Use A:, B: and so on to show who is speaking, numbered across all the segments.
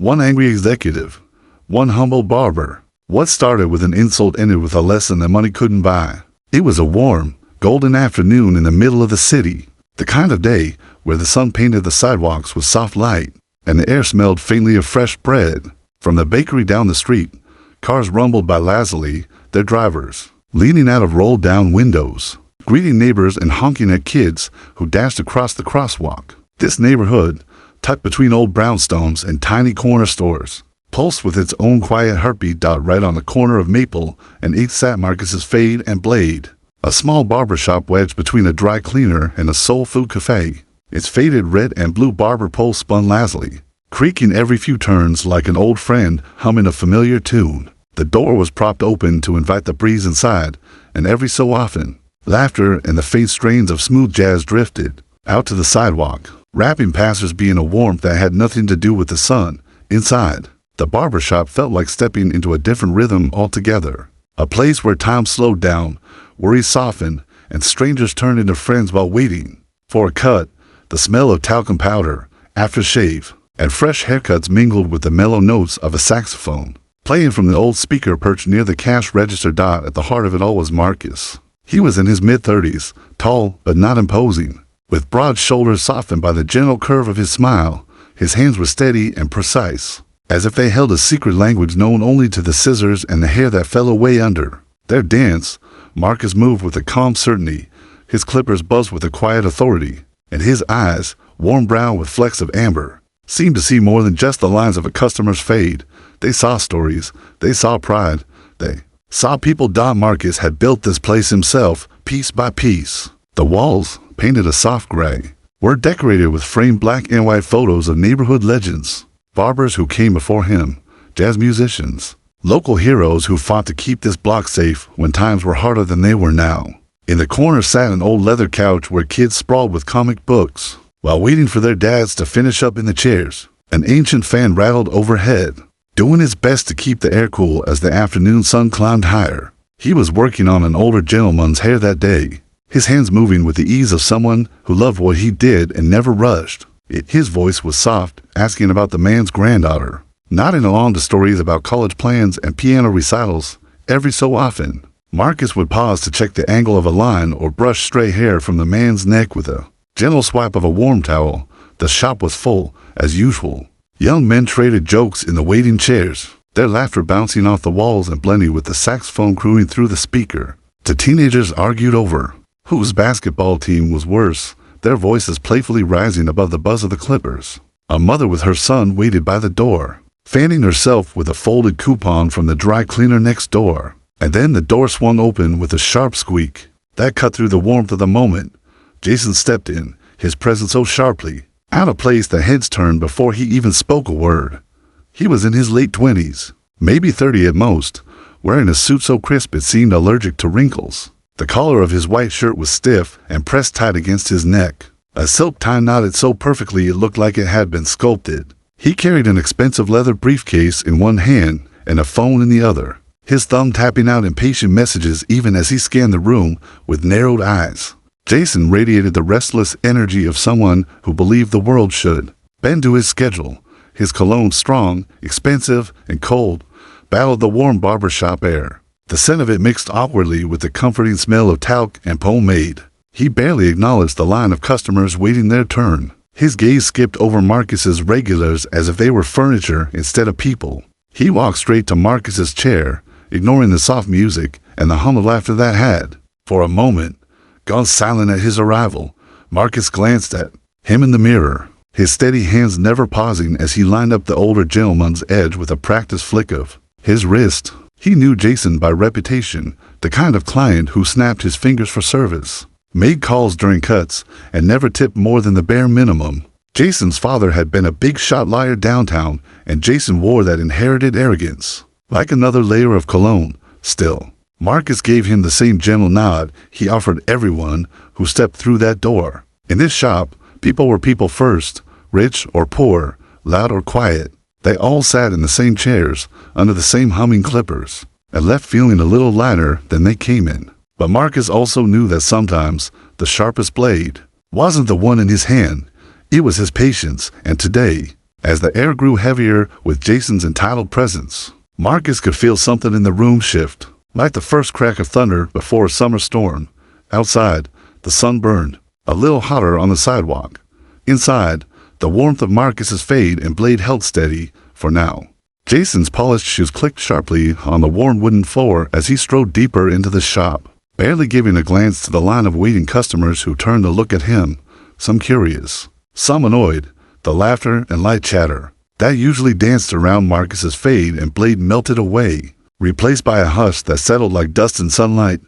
A: One angry executive. One humble barber. What started with an insult ended with a lesson that money couldn't buy. It was a warm, golden afternoon in the middle of the city. The kind of day where the sun painted the sidewalks with soft light, and the air smelled faintly of fresh bread. From the bakery down the street, cars rumbled by lazily, their drivers leaning out of rolled-down windows, greeting neighbors and honking at kids who dashed across the crosswalk. This neighborhood, tucked between old brownstones and tiny corner stores, pulsed with its own quiet heartbeat. Right on the corner of Maple and 8th sat Marcus's Fade and Blade, a small barbershop wedged between a dry cleaner and a soul food cafe. Its faded red and blue barber pole spun lazily, creaking every few turns like an old friend humming a familiar tune. The door was propped open to invite the breeze inside, and every so often, laughter and the faint strains of smooth jazz drifted out to the sidewalk, wrapping passers-by in a warmth that had nothing to do with the sun. Inside, the barbershop felt like stepping into a different rhythm altogether, a place where time slowed down, worries softened, and strangers turned into friends while waiting for a cut. The smell of talcum powder, aftershave, and fresh haircuts mingled with the mellow notes of a saxophone, playing from the old speaker perched near the cash register. At the heart of it all was Marcus. He was in his mid-30s, tall but not imposing, with broad shoulders softened by the gentle curve of his smile. His hands were steady and precise, as if they held a secret language known only to the scissors and the hair that fell away under their dance. Marcus moved with a calm certainty, his clippers buzzed with a quiet authority, and his eyes, warm brown with flecks of amber, seemed to see more than just the lines of a customer's fade. They saw stories, they saw pride, they saw people. Marcus had built this place himself, piece by piece. The walls, painted a soft gray, were decorated with framed black and white photos of neighborhood legends, barbers who came before him, jazz musicians, local heroes who fought to keep this block safe when times were harder than they were now. In the corner sat an old leather couch where kids sprawled with comic books, while waiting for their dads to finish up in the chairs. An ancient fan rattled overhead, doing its best to keep the air cool as the afternoon sun climbed higher. He was working on an older gentleman's hair that day, his hands moving with the ease of someone who loved what he did and never rushed. His voice was soft, asking about the man's granddaughter, nodding along to stories about college plans and piano recitals. Every so often, Marcus would pause to check the angle of a line or brush stray hair from the man's neck with a gentle swipe of a warm towel. The shop was full, as usual. Young men traded jokes in the waiting chairs, their laughter bouncing off the walls and blending with the saxophone crooning through the speaker. The teenagers argued over whose basketball team was worse, their voices playfully rising above the buzz of the clippers. A mother with her son waited by the door, fanning herself with a folded coupon from the dry cleaner next door. And then the door swung open with a sharp squeak that cut through the warmth of the moment. Jason stepped in, his presence so sharply out of place that heads turned before he even spoke a word. He was in his late 20s, maybe 30 at most, wearing a suit so crisp it seemed allergic to wrinkles. The collar of his white shirt was stiff and pressed tight against his neck. A silk tie knotted so perfectly it looked like it had been sculpted. He carried an expensive leather briefcase in one hand and a phone in the other, his thumb tapping out impatient messages even as he scanned the room with narrowed eyes. Jason radiated the restless energy of someone who believed the world should bend to his schedule. His cologne, strong, expensive, and cold, battled the warm barbershop air. The scent of it mixed awkwardly with the comforting smell of talc and pomade. He barely acknowledged the line of customers waiting their turn. His gaze skipped over Marcus's regulars as if they were furniture instead of people. He walked straight to Marcus's chair, ignoring the soft music and the hum of laughter that had, for a moment, gone silent at his arrival. Marcus glanced at him in the mirror, his steady hands never pausing as he lined up the older gentleman's edge with a practiced flick of his wrist. He knew Jason by reputation, the kind of client who snapped his fingers for service, made calls during cuts, and never tipped more than the bare minimum. Jason's father had been a big-shot liar downtown, and Jason wore that inherited arrogance like another layer of cologne. Still, Marcus gave him the same gentle nod he offered everyone who stepped through that door. In this shop, people were people first, rich or poor, loud or quiet. They all sat in the same chairs, under the same humming clippers, and left feeling a little lighter than they came in. But Marcus also knew that sometimes the sharpest blade wasn't the one in his hand, it was his patience, and today, As the air grew heavier with Jason's entitled presence, Marcus could feel something in the room shift, like the first crack of thunder before a summer storm. Outside, the sun burned, a little hotter on the sidewalk. Inside, the warmth of Marcus's fade and blade held steady, for now. Jason's polished shoes clicked sharply on the warm wooden floor as he strode deeper into the shop, barely giving a glance to the line of waiting customers who turned to look at him, some curious, some annoyed. The laughter and light chatter that usually danced around Marcus's fade and blade melted away, replaced by a hush that settled like dust in sunlight.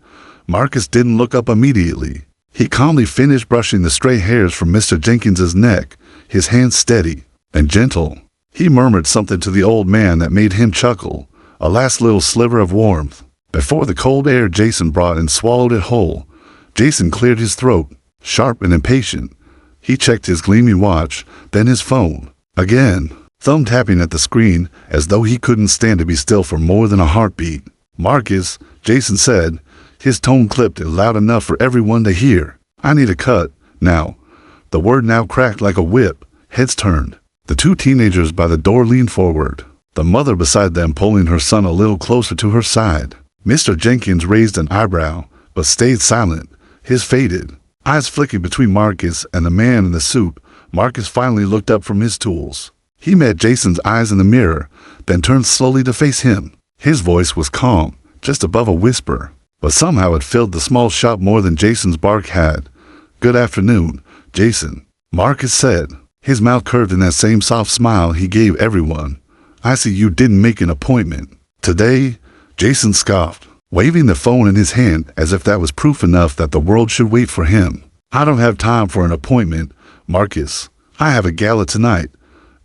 A: Marcus didn't look up immediately. He calmly finished brushing the stray hairs from Mr. Jenkins's neck, his hands steady and gentle. He murmured something to the old man that made him chuckle, a last little sliver of warmth, before the cold air Jason brought and swallowed it whole. Jason cleared his throat, sharp and impatient. He checked his gleaming watch, then his phone. Again, thumb tapping at the screen as though he couldn't stand to be still for more than a heartbeat. "Marcus," Jason said, his tone clipped and loud enough for everyone to hear. "I need a cut, now." The word now cracked like a whip. Heads turned. The two teenagers by the door leaned forward, the mother beside them pulling her son a little closer to her side. Mr. Jenkins raised an eyebrow, but stayed silent, his faded eyes flicking between Marcus and the man in the suit. Marcus finally looked up from his tools. He met Jason's eyes in the mirror, then turned slowly to face him. His voice was calm, just above a whisper, but somehow it filled the small shop more than Jason's bark had. "Good afternoon, Jason," Marcus said, his mouth curved in that same soft smile he gave everyone. "I see you didn't make an appointment today," Jason scoffed, waving the phone in his hand as if that was proof enough that the world should wait for him. "I don't have time for an appointment, Marcus. I have a gala tonight.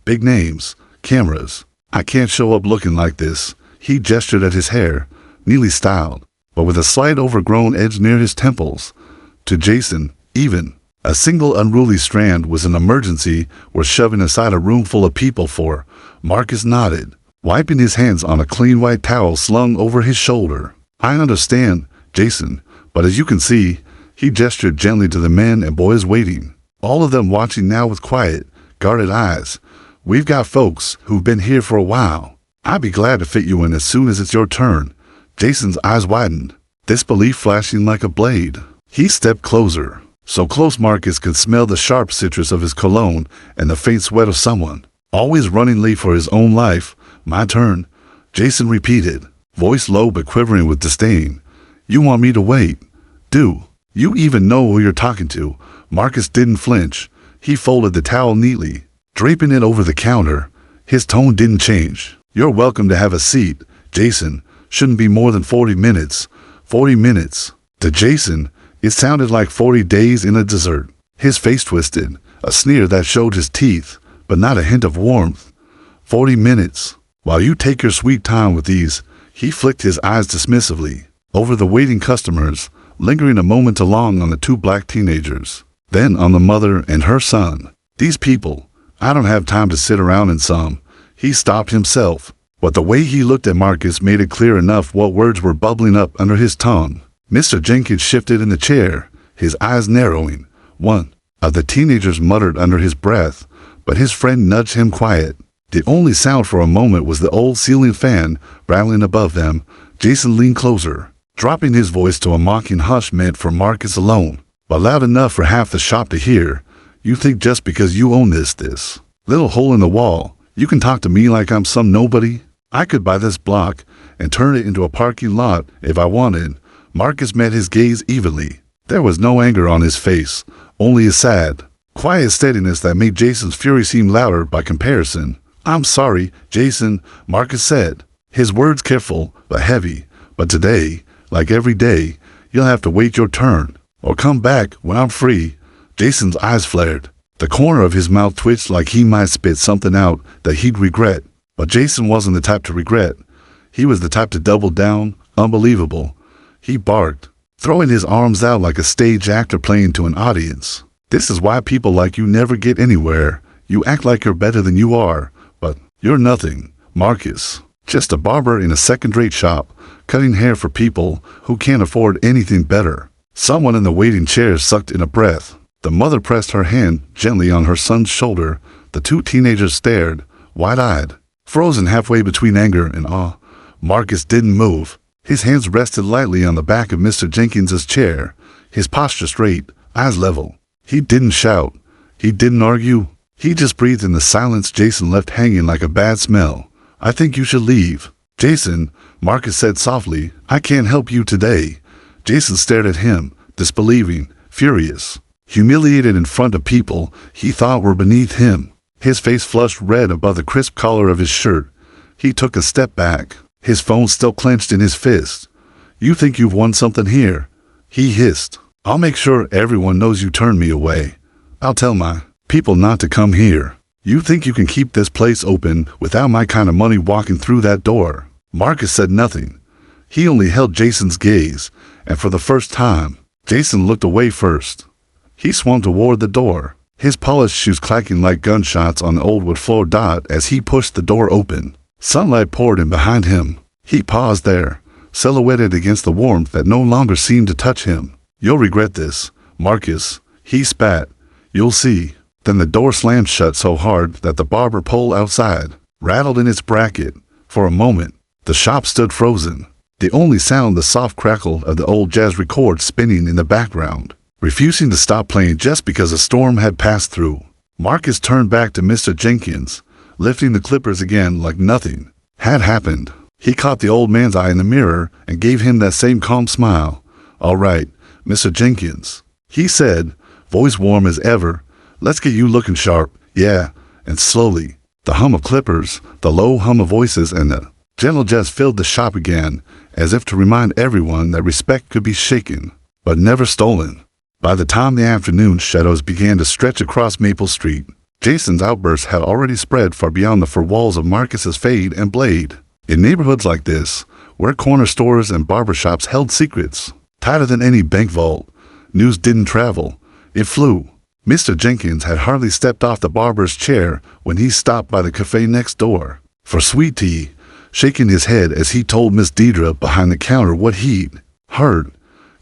A: Big names, cameras. I can't show up looking like this." He gestured at his hair, neatly styled, but with a slight overgrown edge near his temples. To Jason, even a single unruly strand was an emergency worth shoving aside a room full of people for. Marcus nodded, wiping his hands on a clean white towel slung over his shoulder. "I understand, Jason, but as you can see," he gestured gently to the men and boys waiting, all of them watching now with quiet, guarded eyes. "We've got folks who've been here for a while. I'd be glad to fit you in as soon as it's your turn." Jason's eyes widened, disbelief flashing like a blade. He stepped closer, so close Marcus could smell the sharp citrus of his cologne and the faint sweat of someone always running late for his own life. "My turn," Jason repeated, voice low but quivering with disdain. "You want me to wait? Do you even know who you're talking to?" Marcus didn't flinch. He folded the towel neatly, draping it over the counter. His tone didn't change. "You're welcome to have a seat, Jason. Shouldn't be more than 40 minutes. 40 minutes. To Jason, it sounded like 40 days in a desert. His face twisted, a sneer that showed his teeth, but not a hint of warmth. 40 minutes. While you take your sweet time with these." He flicked his eyes dismissively over the waiting customers, lingering a moment too long on the two black teenagers, then on the mother and her son. "These people, I don't have time to sit around in some." He stopped himself, but the way he looked at Marcus made it clear enough what words were bubbling up under his tongue. Mr. Jenkins shifted in the chair, his eyes narrowing. One of the teenagers muttered under his breath, but his friend nudged him quiet. The only sound for a moment was the old ceiling fan rattling above them. Jason leaned closer, dropping his voice to a mocking hush meant for Marcus alone, but loud enough for half the shop to hear. "You think just because you own this little hole in the wall, you can talk to me like I'm some nobody? I could buy this block and turn it into a parking lot if I wanted." Marcus met his gaze evenly. There was no anger on his face, only a sad, quiet steadiness that made Jason's fury seem louder by comparison. "I'm sorry, Jason," Marcus said, his words careful but heavy. "But today, like every day, you'll have to wait your turn, or come back when I'm free." Jason's eyes flared. The corner of his mouth twitched like he might spit something out that he'd regret. But Jason wasn't the type to regret. He was the type to double down. Unbelievable. He barked, throwing his arms out like a stage actor playing to an audience. "This is why people like you never get anywhere. You act like you're better than you are, but you're nothing, Marcus. Just a barber in a second-rate shop, cutting hair for people who can't afford anything better." Someone in the waiting chair sucked in a breath. The mother pressed her hand gently on her son's shoulder. The The two teenagers stared, wide-eyed, frozen halfway between anger and awe. Marcus didn't move. His hands rested lightly on the back of Mr. Jenkins's chair, his posture straight, eyes level. He didn't shout. He didn't argue. He just breathed in the silence Jason left hanging like a bad smell. "I think you should leave." "Jason," Marcus said softly, "I can't help you today." Jason stared at him, disbelieving, furious, humiliated in front of people he thought were beneath him. His face flushed red above the crisp collar of his shirt. He took a step back, his phone still clenched in his fist. "You think you've won something here?" he hissed. "I'll make sure everyone knows you turned me away. I'll tell my people not to come here. You think you can keep this place open without my kind of money walking through that door?" Marcus said nothing. He only held Jason's gaze, and for the first time, Jason looked away first. He swung toward the door, his polished shoes clacking like gunshots on the old wood floor as he pushed the door open. Sunlight poured in behind him. He paused there, silhouetted against the warmth that no longer seemed to touch him. "You'll regret this, Marcus," he spat. "You'll see." Then the door slammed shut so hard that the barber pole outside rattled in its bracket. For a moment, the shop stood frozen, the only sound the soft crackle of the old jazz record spinning in the background, refusing to stop playing just because a storm had passed through. Marcus turned back to Mr. Jenkins, lifting the clippers again like nothing had happened. He caught the old man's eye in the mirror and gave him that same calm smile. "All right, Mr. Jenkins," he said, voice warm as ever. "Let's get you looking sharp, yeah." And slowly, the hum of clippers, the low hum of voices, and the gentle jazz filled the shop again, as if to remind everyone that respect could be shaken, but never stolen. By the time the afternoon shadows began to stretch across Maple Street, Jason's outburst had already spread far beyond the four walls of Marcus's fade and blade. In neighborhoods like this, where corner stores and barbershops held secrets, tighter than any bank vault, news didn't travel, it flew. Mr. Jenkins had hardly stepped off the barber's chair when he stopped by the cafe next door for sweet tea, shaking his head as he told Miss Deidre behind the counter what he'd heard,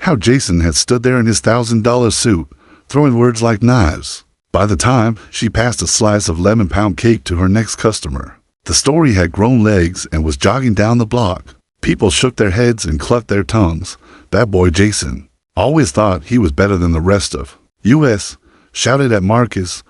A: how Jason had stood there in his $1,000 suit, throwing words like knives. By the time she passed a slice of lemon pound cake to her next customer, the story had grown legs and was jogging down the block. People shook their heads and clucked their tongues. That boy Jason always thought he was better than the rest of U.S., shouted at Marcus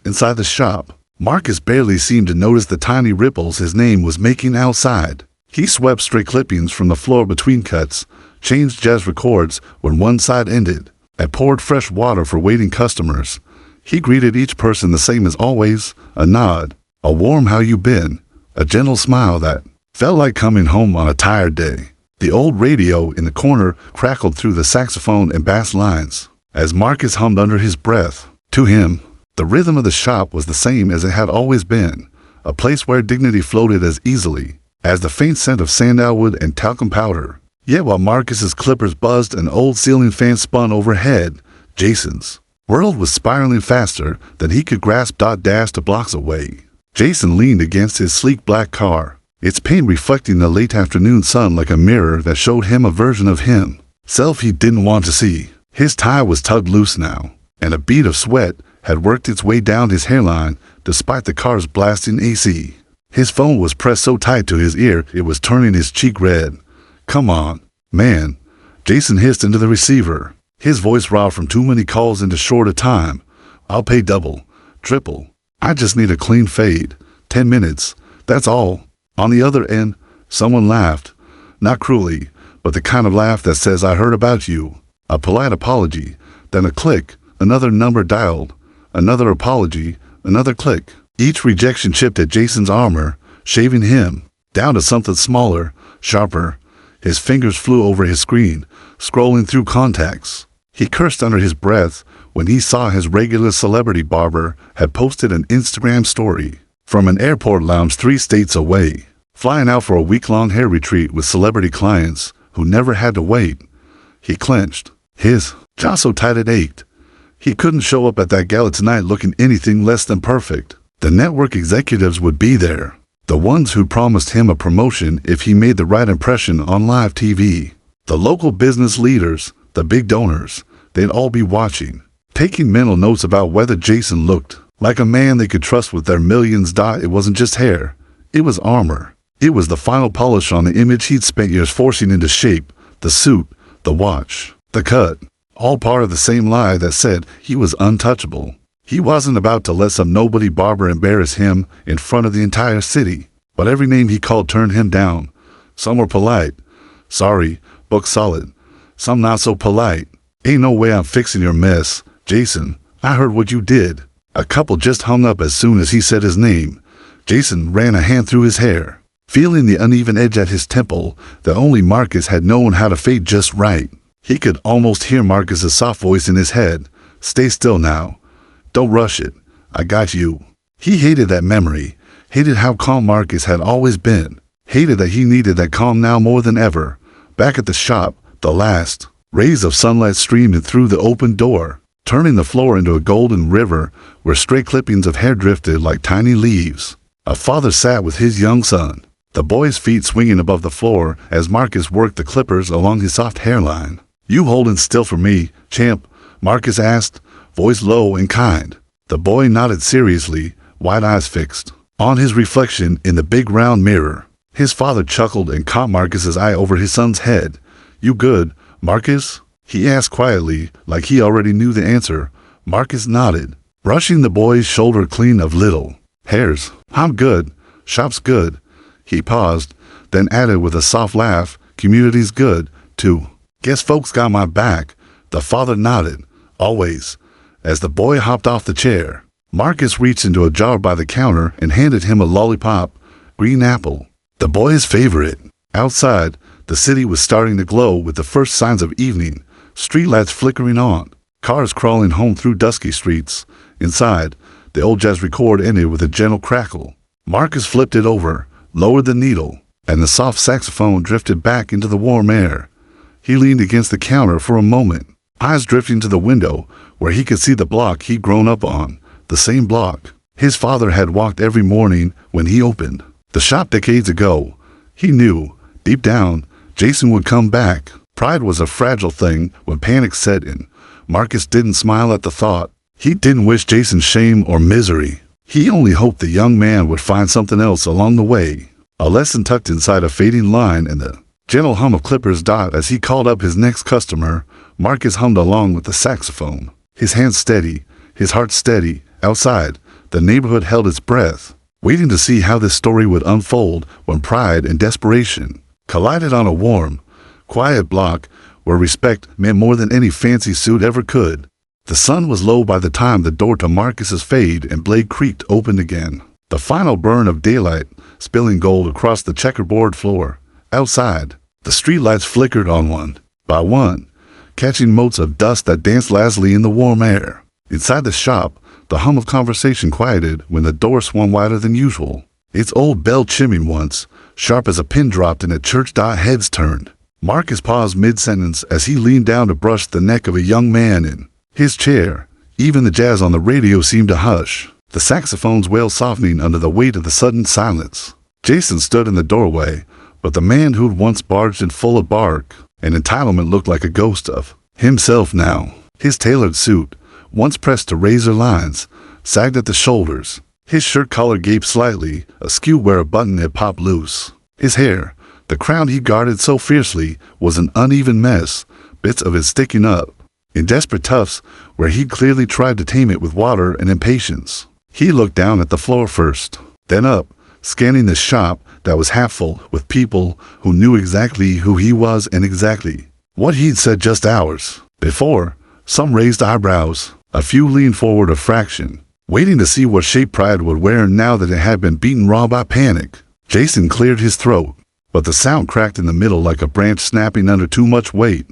A: inside the shop. Marcus barely seemed to notice the tiny ripples his name was making outside. He swept stray clippings from the floor between cuts, changed jazz records when one side ended, and poured fresh water for waiting customers. He greeted each person the same as always, a nod, a warm "how you been," a gentle smile that felt like coming home on a tired day. The old radio in the corner crackled through the saxophone and bass lines as Marcus hummed under his breath. To him, the rhythm of the shop was the same as it had always been, a place where dignity floated as easily as the faint scent of sandalwood and talcum powder. Yet while Marcus's clippers buzzed and old ceiling fans spun overhead, Jason's world was spiraling faster than he could grasp. Dashed to blocks away. Jason leaned against his sleek black car, its paint reflecting the late afternoon sun like a mirror that showed him a version of himself he didn't want to see. His tie was tugged loose now, and a bead of sweat had worked its way down his hairline despite the car's blasting AC. His phone was pressed so tight to his ear it was turning his cheek red. "Come on, man," Jason hissed into the receiver, his voice raw from too many calls into short a time. "I'll pay double, triple. I just need a clean fade. 10 minutes, that's all." On the other end, someone laughed, not cruelly, but the kind of laugh that says, "I heard about you." A polite apology, then a click, another number dialed, another apology, another click. Each rejection chipped at Jason's armor, shaving him down to something smaller, sharper. His fingers flew over his screen, scrolling through contacts. He cursed under his breath when he saw his regular celebrity barber had posted an Instagram story from an airport lounge 3 states away, flying out for a week-long hair retreat with celebrity clients who never had to wait. He clenched, his jaw so tight it ached. He couldn't show up at that gala tonight looking anything less than perfect. The network executives would be there, the ones who promised him a promotion if he made the right impression on live TV. The local business leaders, the big donors, they'd all be watching, taking mental notes about whether Jason looked Like a man they could trust with their millions. It wasn't just hair. It was armor. It was the final polish on the image he'd spent years forcing into shape. The suit, the watch, the cut. All part of the same lie that said he was untouchable. He wasn't about to let some nobody barber embarrass him in front of the entire city. But every name he called turned him down. Some were polite. Sorry, book solid. Some not so polite. Ain't no way I'm fixing your mess, Jason. I heard what you did. A couple just hung up as soon as he said his name. Jason ran a hand through his hair, feeling the uneven edge at his temple that only Marcus had known how to fade just right. He could almost hear Marcus's soft voice in his head. Stay still now. Don't rush it. I got you. He hated that memory, hated how calm Marcus had always been, hated that he needed that calm now more than ever. Back at the shop, the last rays of sunlight streamed through the open door, turning the floor into a golden river where stray clippings of hair drifted like tiny leaves. A father sat with his young son, the boy's feet swinging above the floor as Marcus worked the clippers along his soft hairline. You holding still for me, champ? Marcus asked, voice low and kind. The boy nodded seriously, wide eyes fixed on his reflection in the big round mirror. His father chuckled and caught Marcus's eye over his son's head. You good, Marcus? He asked quietly, like he already knew the answer. Marcus nodded, brushing the boy's shoulder clean of little hairs. I'm good. Shop's good. He paused, then added with a soft laugh, community's good, too. Guess folks got my back. The father nodded, always. As the boy hopped off the chair, Marcus reached into a jar by the counter and handed him a lollipop, green apple, the boy's favorite. Outside, the city was starting to glow with the first signs of evening, streetlights flickering on, cars crawling home through dusky streets. Inside, the old jazz record ended with a gentle crackle. Marcus flipped it over, lowered the needle, and the soft saxophone drifted back into the warm air. He leaned against the counter for a moment, eyes drifting to the window where he could see the block he'd grown up on, the same block his father had walked every morning when he opened the shop decades ago. He knew, deep down, Jason would come back. Pride was a fragile thing when panic set in. Marcus didn't smile at the thought. He didn't wish Jason shame or misery. He only hoped the young man would find something else along the way. A lesson tucked inside a fading line and the gentle hum of clippers. As he called up his next customer, Marcus hummed along with the saxophone. His hands steady, his heart steady. Outside, the neighborhood held its breath, waiting to see how this story would unfold when pride and desperation collided on a warm, quiet block where respect meant more than any fancy suit ever could. The sun was low by the time the door to Marcus's fade and blade creaked open again, the final burn of daylight spilling gold across the checkerboard floor. Outside, the streetlights flickered on one by one, catching motes of dust that danced lazily in the warm air. Inside the shop, the hum of conversation quieted when the door swung wider than usual, its old bell chiming once, sharp as a pin dropped in a church. Heads turned. Marcus paused mid-sentence as he leaned down to brush the neck of a young man in his chair. Even the jazz on the radio seemed to hush, the saxophone's wail softening under the weight of the sudden silence. Jason stood in the doorway, but the man who'd once barged in full of bark and entitlement looked like a ghost of himself now. His tailored suit, once pressed to razor lines, sagged at the shoulders. His shirt collar gaped slightly, askew where a button had popped loose. His hair, the crown he guarded so fiercely, was an uneven mess, bits of it sticking up in desperate tufts where he'd clearly tried to tame it with water and impatience. He looked down at the floor first, then up, scanning the shop that was half full with people who knew exactly who he was and exactly what he'd said just hours before. Some raised eyebrows, a few leaned forward a fraction, waiting to see what shape pride would wear now that it had been beaten raw by panic. Jason cleared his throat, but the sound cracked in the middle like a branch snapping under too much weight.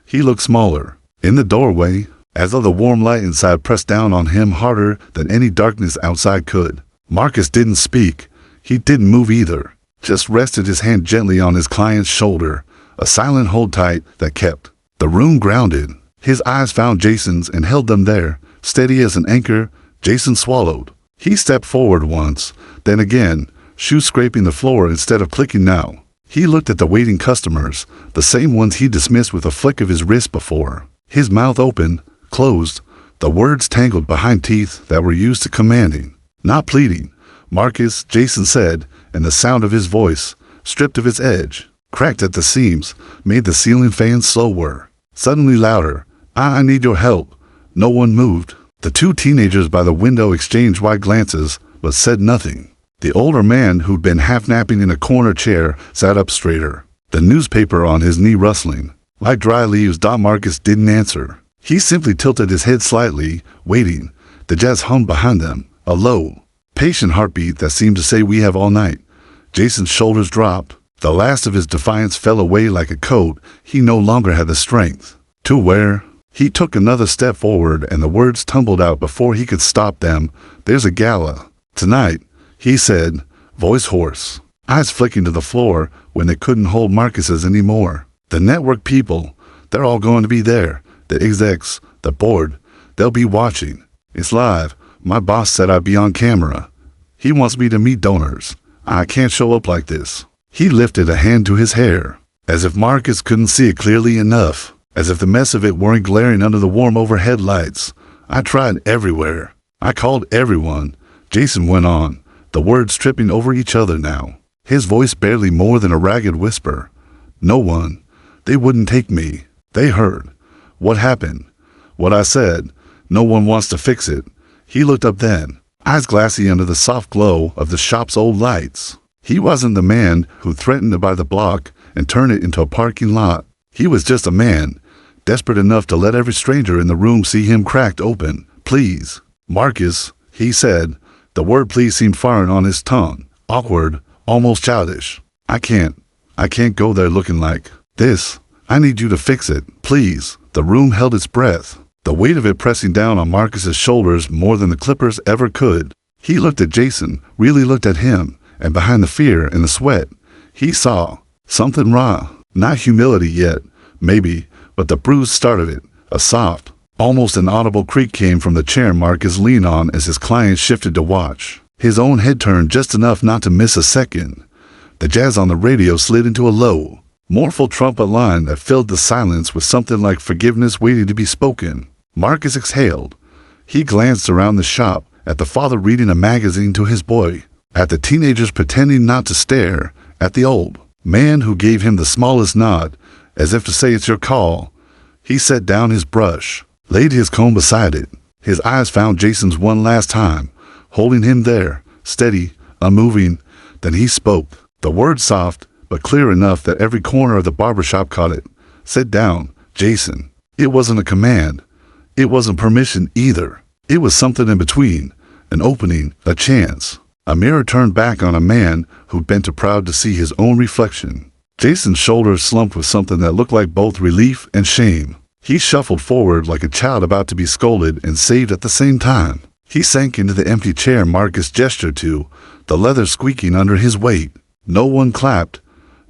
A: He looked smaller, in the doorway, as though the warm light inside pressed down on him harder than any darkness outside could. Marcus didn't speak. He didn't move either, just rested his hand gently on his client's shoulder, a silent hold tight that kept the room grounded. His eyes found Jason's and held them there, steady as an anchor. Jason swallowed. He stepped forward once, then again, shoes scraping the floor instead of clicking now. He looked at the waiting customers, the same ones he dismissed with a flick of his wrist before. His mouth open, closed, The words tangled behind teeth that were used to commanding, not pleading. Marcus, Jason said, and the sound of his voice, stripped of its edge, cracked at the seams, made the ceiling fan slower. Suddenly louder. I need your help. No one moved. The two teenagers by the window exchanged wide glances, but said nothing. The older man, who'd been half-napping in a corner chair, sat up straighter, the newspaper on his knee rustling. Like dry leaves, Marcus didn't answer. He simply tilted his head slightly, waiting. The jazz hummed behind them, a low, patient heartbeat that seemed to say, "We have all night." Jason's shoulders dropped. The last of his defiance fell away like a coat he no longer had the strength to wear. He took another step forward, and the words tumbled out before he could stop them. "There's a gala tonight," he said, voice hoarse, eyes flicking to the floor when they couldn't hold Marcus's anymore. "The network people, they're all going to be there. The execs, the board, they'll be watching. It's live. My boss said I'd be on camera. He wants me to meet donors. I can't show up like this." He lifted a hand to his hair, as if Marcus couldn't see it clearly enough, as if the mess of it weren't glaring under the warm overhead lights. "I tried everywhere. I called everyone," Jason went on, the words tripping over each other now, his voice barely more than a ragged whisper. "No one. They wouldn't take me. They heard what happened, what I said. No one wants to fix it." He looked up then, eyes glassy under the soft glow of the shop's old lights. He wasn't the man who threatened to buy the block and turn it into a parking lot. He was just a man, desperate enough to let every stranger in the room see him cracked open. "Please, Marcus," he said. The word "please" seemed foreign on his tongue, awkward, almost childish. I can't go there looking like this. I need you to fix it, please." The room held its breath, the weight of it pressing down on Marcus's shoulders more than the clippers ever could. He looked at Jason, really looked at him, and behind the fear and the sweat, he saw something raw. Not humility yet, maybe, but the bruised start of it. A soft, almost inaudible creak came from the chair Marcus leaned on as his client shifted to watch. His own head turned just enough not to miss a second. The jazz on the radio slid into a low, mournful trumpet line that filled the silence with something like forgiveness waiting to be spoken. Marcus exhaled. He glanced around the shop, at the father reading a magazine to his boy, at the teenagers pretending not to stare, at the old man who gave him the smallest nod, as if to say, "It's your call." He set down his brush, laid his comb beside it. His eyes found Jason's one last time, holding him there, steady, unmoving. Then he spoke, the words soft, but clear enough that every corner of the barbershop caught it. "Sit down, Jason." It wasn't a command. It wasn't permission either. It was something in between, an opening, a chance. A mirror turned back on a man who'd been too proud to see his own reflection. Jason's shoulders slumped with something that looked like both relief and shame. He shuffled forward like a child about to be scolded and saved at the same time. He sank into the empty chair Marcus gestured to, the leather squeaking under his weight. No one clapped.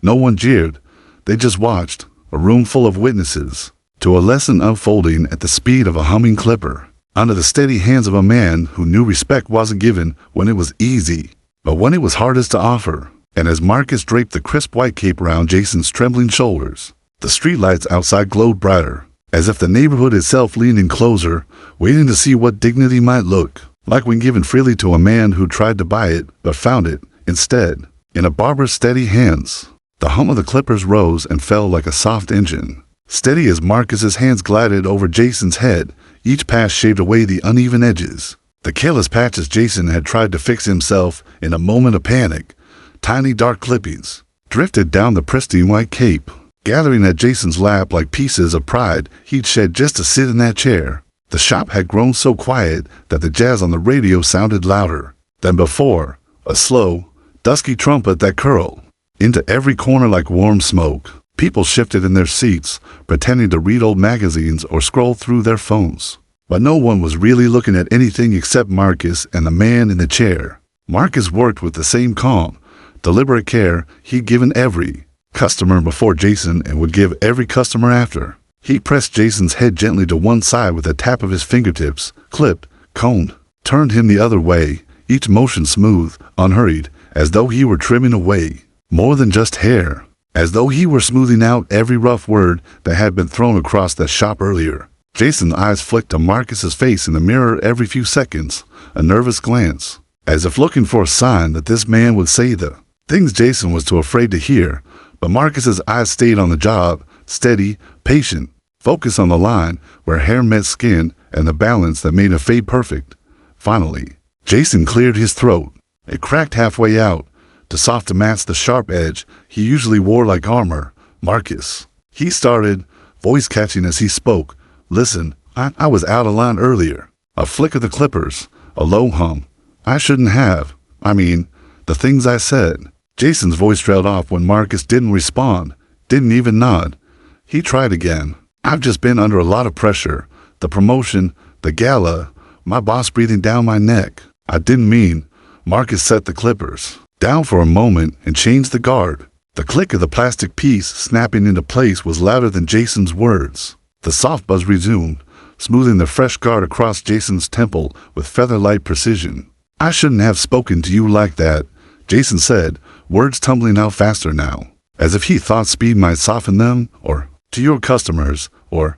A: No one jeered. They just watched, a room full of witnesses, to a lesson unfolding at the speed of a humming clipper, under the steady hands of a man who knew respect wasn't given when it was easy, but when it was hardest to offer. And as Marcus draped the crisp white cape around Jason's trembling shoulders, the streetlights outside glowed brighter, as if the neighborhood itself leaned in closer, waiting to see what dignity might look like when given freely to a man who tried to buy it but found it, instead, in a barber's steady hands. The hum of the clippers rose and fell like a soft engine, steady as Marcus's hands glided over Jason's head. Each pass shaved away the uneven edges, the careless patches Jason had tried to fix himself in a moment of panic. Tiny dark clippings drifted down the pristine white cape, gathering at Jason's lap like pieces of pride he'd shed just to sit in that chair. The shop had grown so quiet that the jazz on the radio sounded louder than before, a slow, dusky trumpet that curled into every corner like warm smoke. People shifted in their seats, pretending to read old magazines or scroll through their phones. But no one was really looking at anything except Marcus and the man in the chair. Marcus worked with the same calm, deliberate care he'd given every customer before Jason and would give every customer after. He pressed Jason's head gently to one side with a tap of his fingertips, clipped, combed, turned him the other way, each motion smooth, unhurried, as though he were trimming away more than just hair, as though he were smoothing out every rough word that had been thrown across the shop earlier. Jason's eyes flicked to Marcus's face in the mirror every few seconds, a nervous glance, as if looking for a sign that this man would say the things Jason was too afraid to hear. But Marcus's eyes stayed on the job, steady, patient, focused on the line where hair met skin and the balance that made a fade perfect. Finally, Jason cleared his throat. It cracked halfway out, too soft to match the sharp edge he usually wore like armor. Marcus, he started, voice catching as he spoke. Listen, I was out of line earlier. A flick of the clippers, a low hum. I shouldn't have. I mean, the things I said. Jason's voice trailed off when Marcus didn't respond, didn't even nod. He tried again. I've just been under a lot of pressure. The promotion, the gala, my boss breathing down my neck. I didn't mean. Marcus set the clippers down for a moment and changed the guard. The click of the plastic piece snapping into place was louder than Jason's words. The soft buzz resumed, smoothing the fresh guard across Jason's temple with feather-light precision. I shouldn't have spoken to you like that, Jason said, words tumbling out faster now, as if he thought speed might soften them, or to your customers, or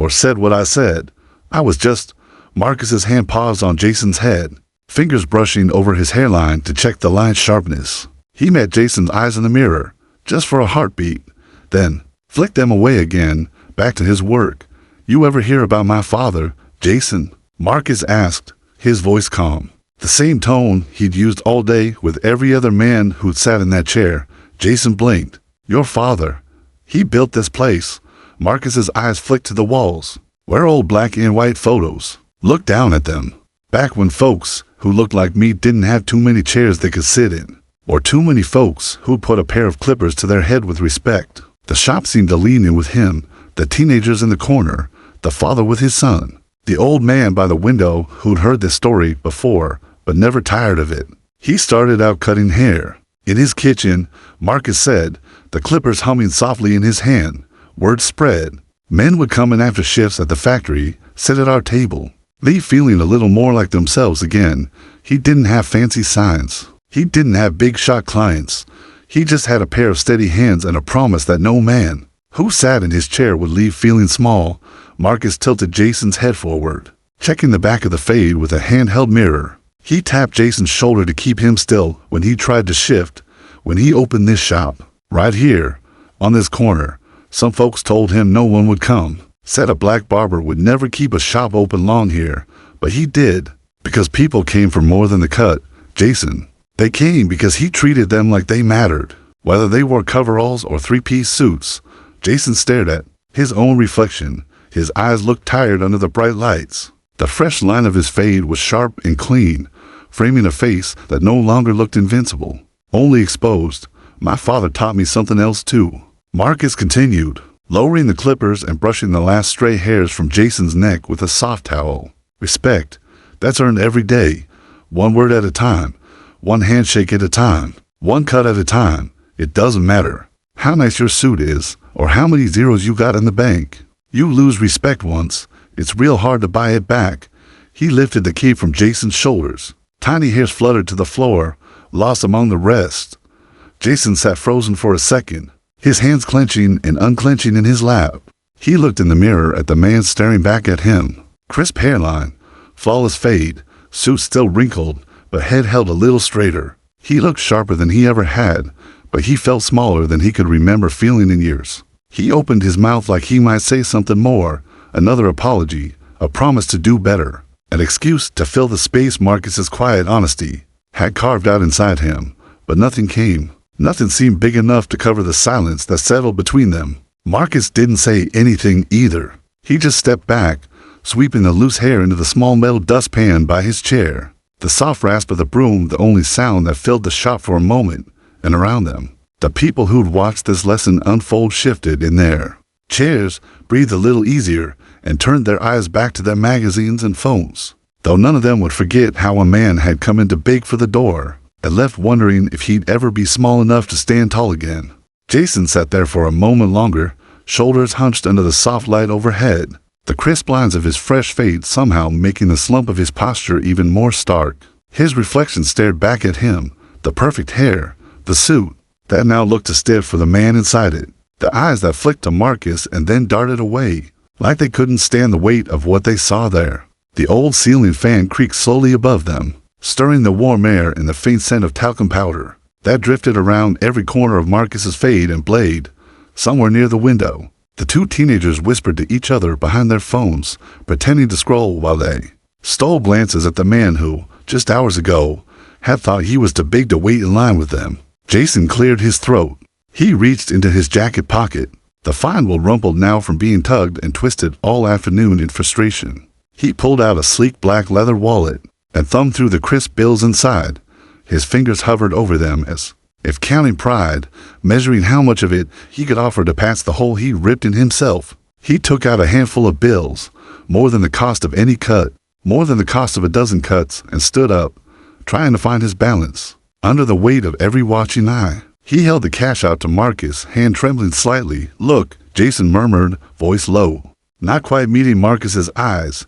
A: said what I said. I was just... Marcus's hand paused on Jason's head, fingers brushing over his hairline to check the line's sharpness. He met Jason's eyes in the mirror, just for a heartbeat, then flicked them away again, back to his work. You ever hear about my father, Jason? Marcus asked, his voice calm. The same tone he'd used all day with every other man who'd sat in that chair. Jason blinked. Your father. He built this place. Marcus's eyes flicked to the walls, where old black and white photos. Looked down at them. Back when folks who looked like me didn't have too many chairs they could sit in, or too many folks who'd put a pair of clippers to their head with respect. The shop seemed to lean in with him, the teenagers in the corner, the father with his son, the old man by the window who'd heard this story before, but never tired of it. He started out cutting hair. In his kitchen, Marcus said, the clippers humming softly in his hand. Word spread. Men would come in after shifts at the factory, sit at our table, leave feeling a little more like themselves again. He didn't have fancy signs. He didn't have big shot clients. He just had a pair of steady hands and a promise that no man who sat in his chair would leave feeling small. Marcus tilted Jason's head forward, checking the back of the fade with a handheld mirror. He tapped Jason's shoulder to keep him still when he tried to shift. When he opened this shop, right here, on this corner, some folks told him no one would come. Said a BlackBarber would never keep a shop open long here, but he did, because people came for more than the cut. Jason. They came because he treated them like they mattered, whether they wore coveralls or three-piece suits. Jason stared at his own reflection. His eyes looked tired under the bright lights. The fresh line of his fade was sharp and clean, framing a face that no longer looked invincible, only exposed. My father taught me something else too. Marcus continued, lowering the clippers and brushing the last stray hairs from Jason's neck with a soft towel. Respect. That's earned every day. One word at a time. One handshake at a time. One cut at a time. It doesn't matter how nice your suit is or how many zeros you got in the bank. You lose respect once, it's real hard to buy it back. He lifted the cape from Jason's shoulders. Tiny hairs fluttered to the floor, lost among the rest. Jason sat frozen for a second, his hands clenching and unclenching in his lap. He looked in the mirror at the man staring back at him. Crisp hairline, flawless fade, suit still wrinkled, but head held a little straighter. He looked sharper than he ever had, but he felt smaller than he could remember feeling in years. He opened his mouth like he might say something more, another apology, a promise to do better, an excuse to fill the space Marcus's quiet honesty had carved out inside him. But nothing came. Nothing seemed big enough to cover the silence that settled between them. Marcus didn't say anything either. He just stepped back, sweeping the loose hair into the small metal dustpan by his chair. The soft rasp of the broom the only sound that filled the shop for a moment, and around them, the people who'd watched this lesson unfold shifted in their chairs, breathed a little easier, and turned their eyes back to their magazines and phones. Though none of them would forget how a man had come in to beg for the door, and left wondering if he'd ever be small enough to stand tall again. Jason sat there for a moment longer, shoulders hunched under the soft light overhead, the crisp lines of his fresh fade somehow making the slump of his posture even more stark. His reflection stared back at him, the perfect hair, the suit, that now looked too stiff for the man inside it, the eyes that flicked to Marcus and then darted away, like they couldn't stand the weight of what they saw there. The old ceiling fan creaked slowly above them, stirring the warm air and the faint scent of talcum powder that drifted around every corner of Marcus's fade and blade. Somewhere near the window, the two teenagers whispered to each other behind their phones, pretending to scroll while they stole glances at the man who, just hours ago, had thought he was too big to wait in line with them. Jason cleared his throat. He reached into his jacket pocket. The fine wool rumpled now from being tugged and twisted all afternoon in frustration. He pulled out a sleek black leather wallet and thumbed through the crisp bills inside. His fingers hovered over them as if counting pride, measuring how much of it he could offer to patch the hole he ripped in himself. He took out a handful of bills, more than the cost of any cut, more than the cost of a dozen cuts, and stood up, trying to find his balance. Under the weight of every watching eye, he held the cash out to Marcus, hand trembling slightly. "Look," Jason murmured, voice low, not quite meeting Marcus's eyes.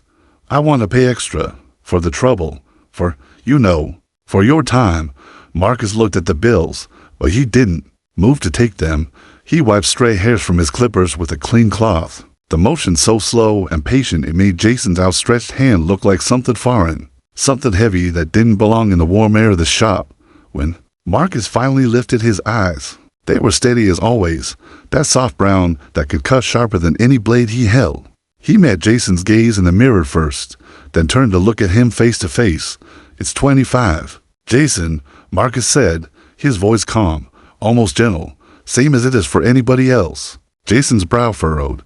A: "I want to pay extra, for the trouble, for your time." Marcus looked at the bills, but he didn't move to take them. He wiped stray hairs from his clippers with a clean cloth, the motion so slow and patient it made Jason's outstretched hand look like something foreign, something heavy that didn't belong in the warm air of the shop. When Marcus finally lifted his eyes, they were steady as always, that soft brown that could cut sharper than any blade he held. He met Jason's gaze in the mirror first, then turned to look at him face to face. "It's 25. Jason," Marcus said, his voice calm, almost gentle, "same as it is for anybody else." Jason's brow furrowed.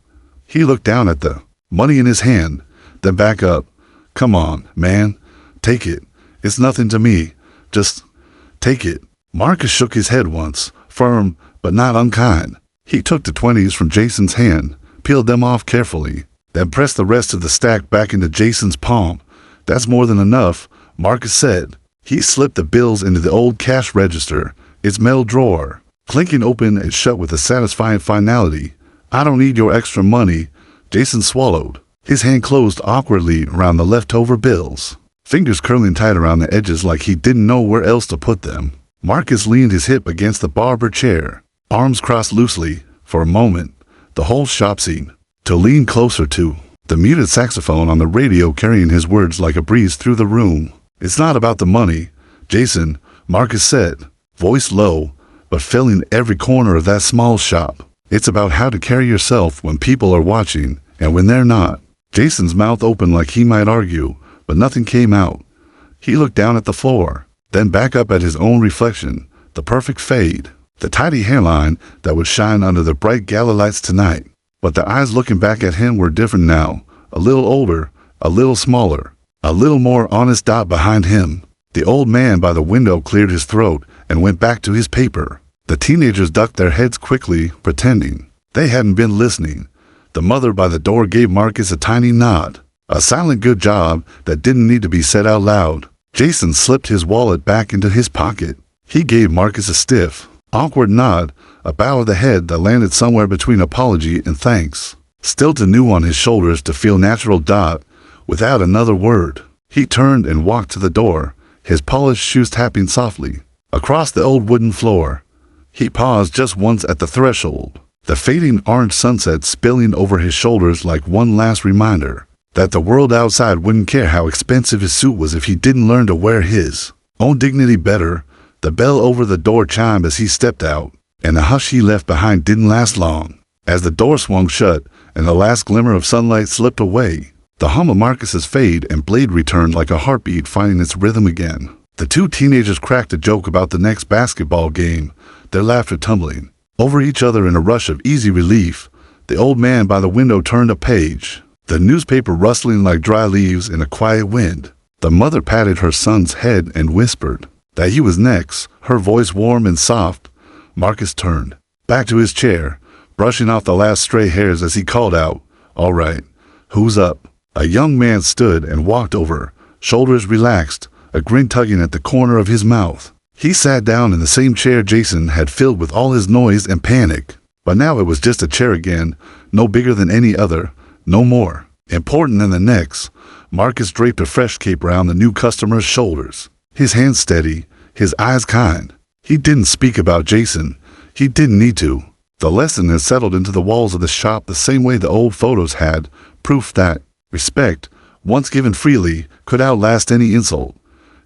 A: He looked down at the money in his hand, then back up. "Come on, man. Take it. It's nothing to me. Just take it." Marcus shook his head once, firm but not unkind. He took the 20s from Jason's hand, peeled them off carefully, then pressed the rest of the stack back into Jason's palm. "That's more than enough," Marcus said. He slipped the bills into the old cash register, its metal drawer, clinking open and shut with a satisfying finality. "I don't need your extra money." Jason swallowed. His hand closed awkwardly around the leftover bills, fingers curling tight around the edges like he didn't know where else to put them. Marcus leaned his hip against the barber chair, arms crossed loosely. For a moment, the whole shop seemed to lean closer to the muted saxophone on the radio, carrying his words like a breeze through the room. "It's not about the money, Jason," Marcus said, voice low, but filling every corner of that small shop. "It's about how to carry yourself when people are watching and when they're not." Jason's mouth opened like he might argue, but nothing came out. He looked down at the floor, then back up at his own reflection, the perfect fade, the tidy hairline that would shine under the bright gala lights tonight. But the eyes looking back at him were different now, a little older, a little smaller, a little more honest. Dot behind him. The old man by the window cleared his throat and went back to his paper. The teenagers ducked their heads quickly, pretending they hadn't been listening. The mother by the door gave Marcus a tiny nod, a silent good job that didn't need to be said out loud. Jason slipped his wallet back into his pocket. He gave Marcus a stiff, awkward nod, a bow of the head that landed somewhere between apology and thanks. Still too new on his shoulders to feel natural. Dot, without another word, he turned and walked to the door, his polished shoes tapping softly across the old wooden floor. He paused just once at the threshold, the fading orange sunset spilling over his shoulders like one last reminder that the world outside wouldn't care how expensive his suit was if he didn't learn to wear his own dignity better. The bell over the door chimed as he stepped out, and the hush he left behind didn't last long. As the door swung shut and the last glimmer of sunlight slipped away, the hum of Marcus's fade and blade returned like a heartbeat finding its rhythm again. The two teenagers cracked a joke about the next basketball game, their laughter tumbling over each other in a rush of easy relief. The old man by the window turned a page, the newspaper rustling like dry leaves in a quiet wind. The mother patted her son's head and whispered that he was next, her voice warm and soft. Marcus turned back to his chair, brushing off the last stray hairs as he called out, "All right, who's up?" A young man stood and walked over, shoulders relaxed, a grin tugging at the corner of his mouth. He sat down in the same chair Jason had filled with all his noise and panic. But now it was just a chair again, no bigger than any other, no more important than the next. Marcus draped a fresh cape around the new customer's shoulders, his hands steady, his eyes kind. He didn't speak about Jason. He didn't need to. The lesson had settled into the walls of the shop the same way the old photos had, proof that respect, once given freely, could outlast any insult.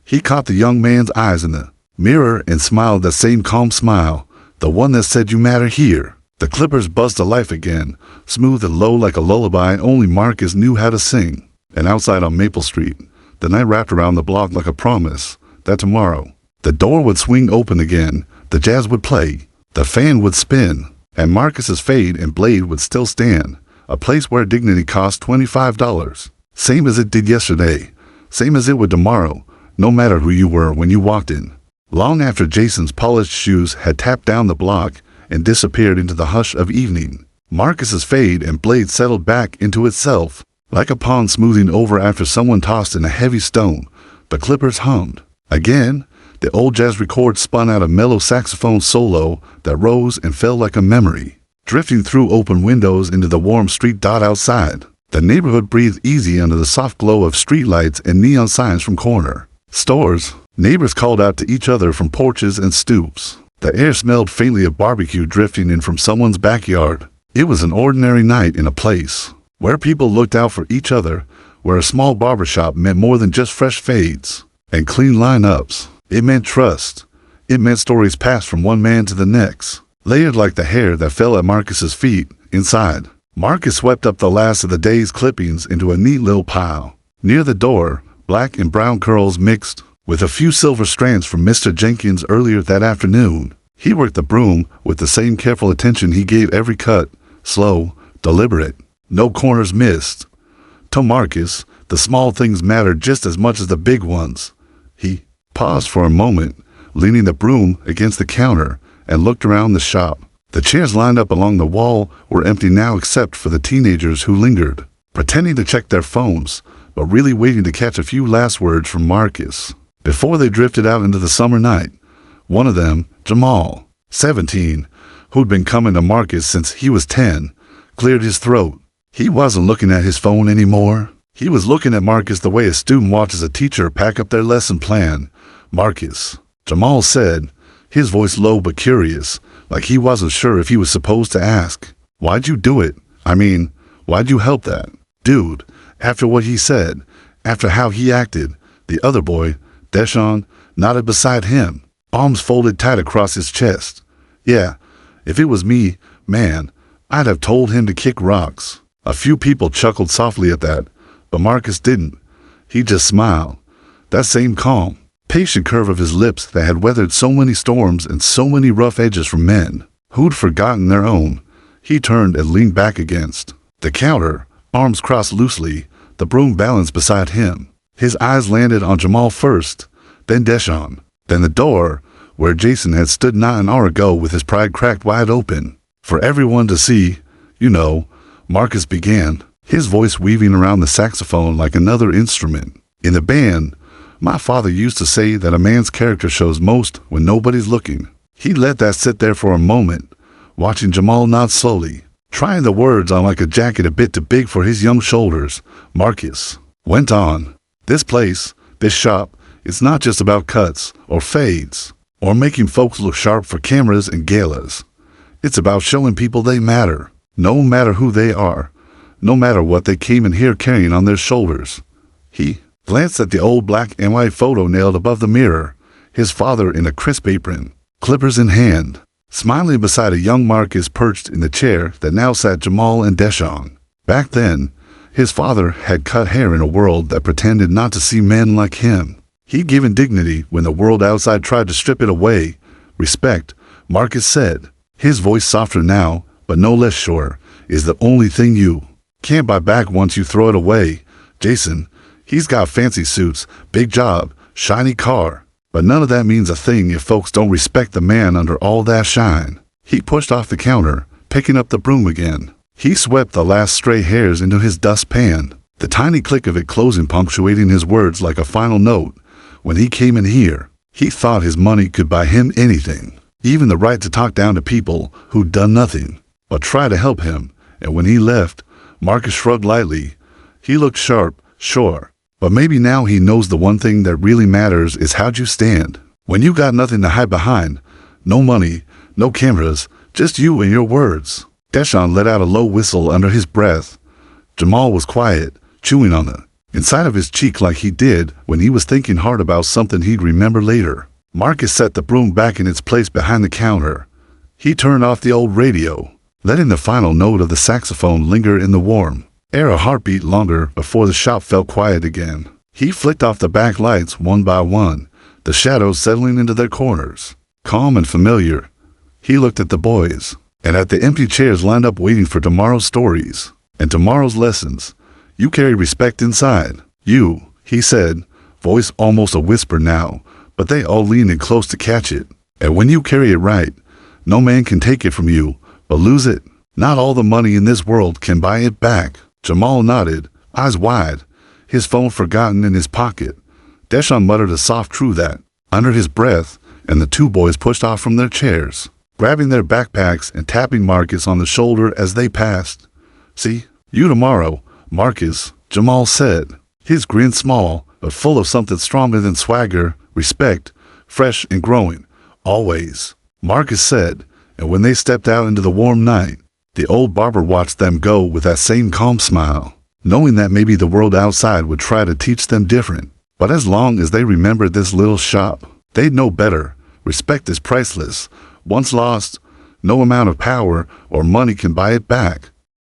A: He caught the young man's eyes in the mirror and smiled that same calm smile, the one that said you matter here. The clippers buzzed to life again, smooth and low like a lullaby only Marcus knew how to sing. And outside on Maple Street, the night wrapped around the block like a promise that tomorrow the door would swing open again, the jazz would play, the fan would spin, and Marcus's fade and blade would still stand, a place where dignity cost $25. Same as it did yesterday, same as it would tomorrow, no matter who you were when you walked in. Long after Jason's polished shoes had tapped down the block and disappeared into the hush of evening, Marcus's fade and blade settled back into itself, like a pond smoothing over after someone tossed in a heavy stone. The clippers hummed. Again, the old jazz record spun out a mellow saxophone solo that rose and fell like a memory, drifting through open windows into the warm street dot outside. The neighborhood breathed easy under the soft glow of streetlights and neon signs from corner stores. Neighbors called out to each other from porches and stoops. The air smelled faintly of barbecue drifting in from someone's backyard. It was an ordinary night in a place where people looked out for each other, where a small barbershop meant more than just fresh fades and clean lineups. It meant trust. It meant stories passed from one man to the next, layered like the hair that fell at Marcus's feet. Inside, Marcus swept up the last of the day's clippings into a neat little pile. Near the door, black and brown curls mixed with a few silver strands from Mr. Jenkins earlier that afternoon. He worked the broom with the same careful attention he gave every cut, slow, deliberate, no corners missed. To Marcus, the small things mattered just as much as the big ones. He paused for a moment, leaning the broom against the counter, and looked around the shop. The chairs lined up along the wall were empty now except for the teenagers who lingered, pretending to check their phones, but really waiting to catch a few last words from Marcus before they drifted out into the summer night. One of them, Jamal, 17, who'd been coming to Marcus since he was 10, cleared his throat. He wasn't looking at his phone anymore. He was looking at Marcus the way a student watches a teacher pack up their lesson plan. Marcus, Jamal said, his voice low but curious, like he wasn't sure if he was supposed to ask. Why'd you do it? I mean, why'd you help that dude? After what he said, after how he acted. The other boy, Deshaun, nodded beside him, arms folded tight across his chest. Yeah, if it was me, man, I'd have told him to kick rocks. A few people chuckled softly at that, but Marcus didn't. He just smiled. That same calm, patient curve of his lips that had weathered so many storms and so many rough edges from men who'd forgotten their own. He turned and leaned back against the counter, arms crossed loosely, the broom balanced beside him. His eyes landed on Jamal first, then Deshaun, then the door, where Jason had stood not an hour ago with his pride cracked wide open. For everyone to see, you know, Marcus began, his voice weaving around the saxophone like another instrument. In the band, my father used to say that a man's character shows most when nobody's looking. He let that sit there for a moment, watching Jamal nod slowly, trying the words on like a jacket a bit too big for his young shoulders. Marcus went on. This place, this shop, it's not just about cuts or fades or making folks look sharp for cameras and galas. It's about showing people they matter, no matter who they are, no matter what they came in here carrying on their shoulders. He glanced at the old black and white photo nailed above the mirror, his father in a crisp apron, clippers in hand, smiling beside a young Marcus perched in the chair that now sat Jamal and Deshaun. Back then, his father had cut hair in a world that pretended not to see men like him. He'd given dignity when the world outside tried to strip it away. Respect, Marcus said, his voice softer now, but no less sure, is the only thing you can't buy back once you throw it away. Jason, he's got fancy suits, big job, shiny car, but none of that means a thing if folks don't respect the man under all that shine. He pushed off the counter, picking up the broom again. He swept the last stray hairs into his dustpan, the tiny click of it closing punctuating his words like a final note. When he came in here, he thought his money could buy him anything, even the right to talk down to people who'd done nothing but try to help him. And when he left, Marcus shrugged lightly. He looked sharp, sure, but maybe now he knows the one thing that really matters is how'd you stand. When you got nothing to hide behind, no money, no cameras, Just you and your words. Deshaun let out a low whistle under his breath. Jamal was quiet, chewing on the inside of his cheek like he did when he was thinking hard about something he'd remember later. Marcus set the broom back in its place behind the counter. He turned off the old radio, letting the final note of the saxophone linger in the warm air a heartbeat longer before the shop felt quiet again. He flicked off the back lights one by one, the shadows settling into their corners. Calm and familiar, he looked at the boys, and at the empty chairs lined up waiting for tomorrow's stories and tomorrow's lessons. You carry respect inside. You, he said, voice almost a whisper now, but they all leaned in close to catch it. And when you carry it right, no man can take it from you, but lose it. Not all the money in this world can buy it back. Jamal nodded, eyes wide, his phone forgotten in his pocket. Deshaun muttered a soft true that, under his breath, and the two boys pushed off from their chairs, grabbing their backpacks and tapping Marcus on the shoulder as they passed. See you tomorrow, Marcus, Jamal said, his grin small, but full of something stronger than swagger, respect, fresh and growing. Always, Marcus said, and when they stepped out into the warm night, the old barber watched them go with that same calm smile, knowing that maybe the world outside would try to teach them different. But as long as they remembered this little shop, they'd know better. Respect is priceless. Once lost, no amount of power or money can buy it back.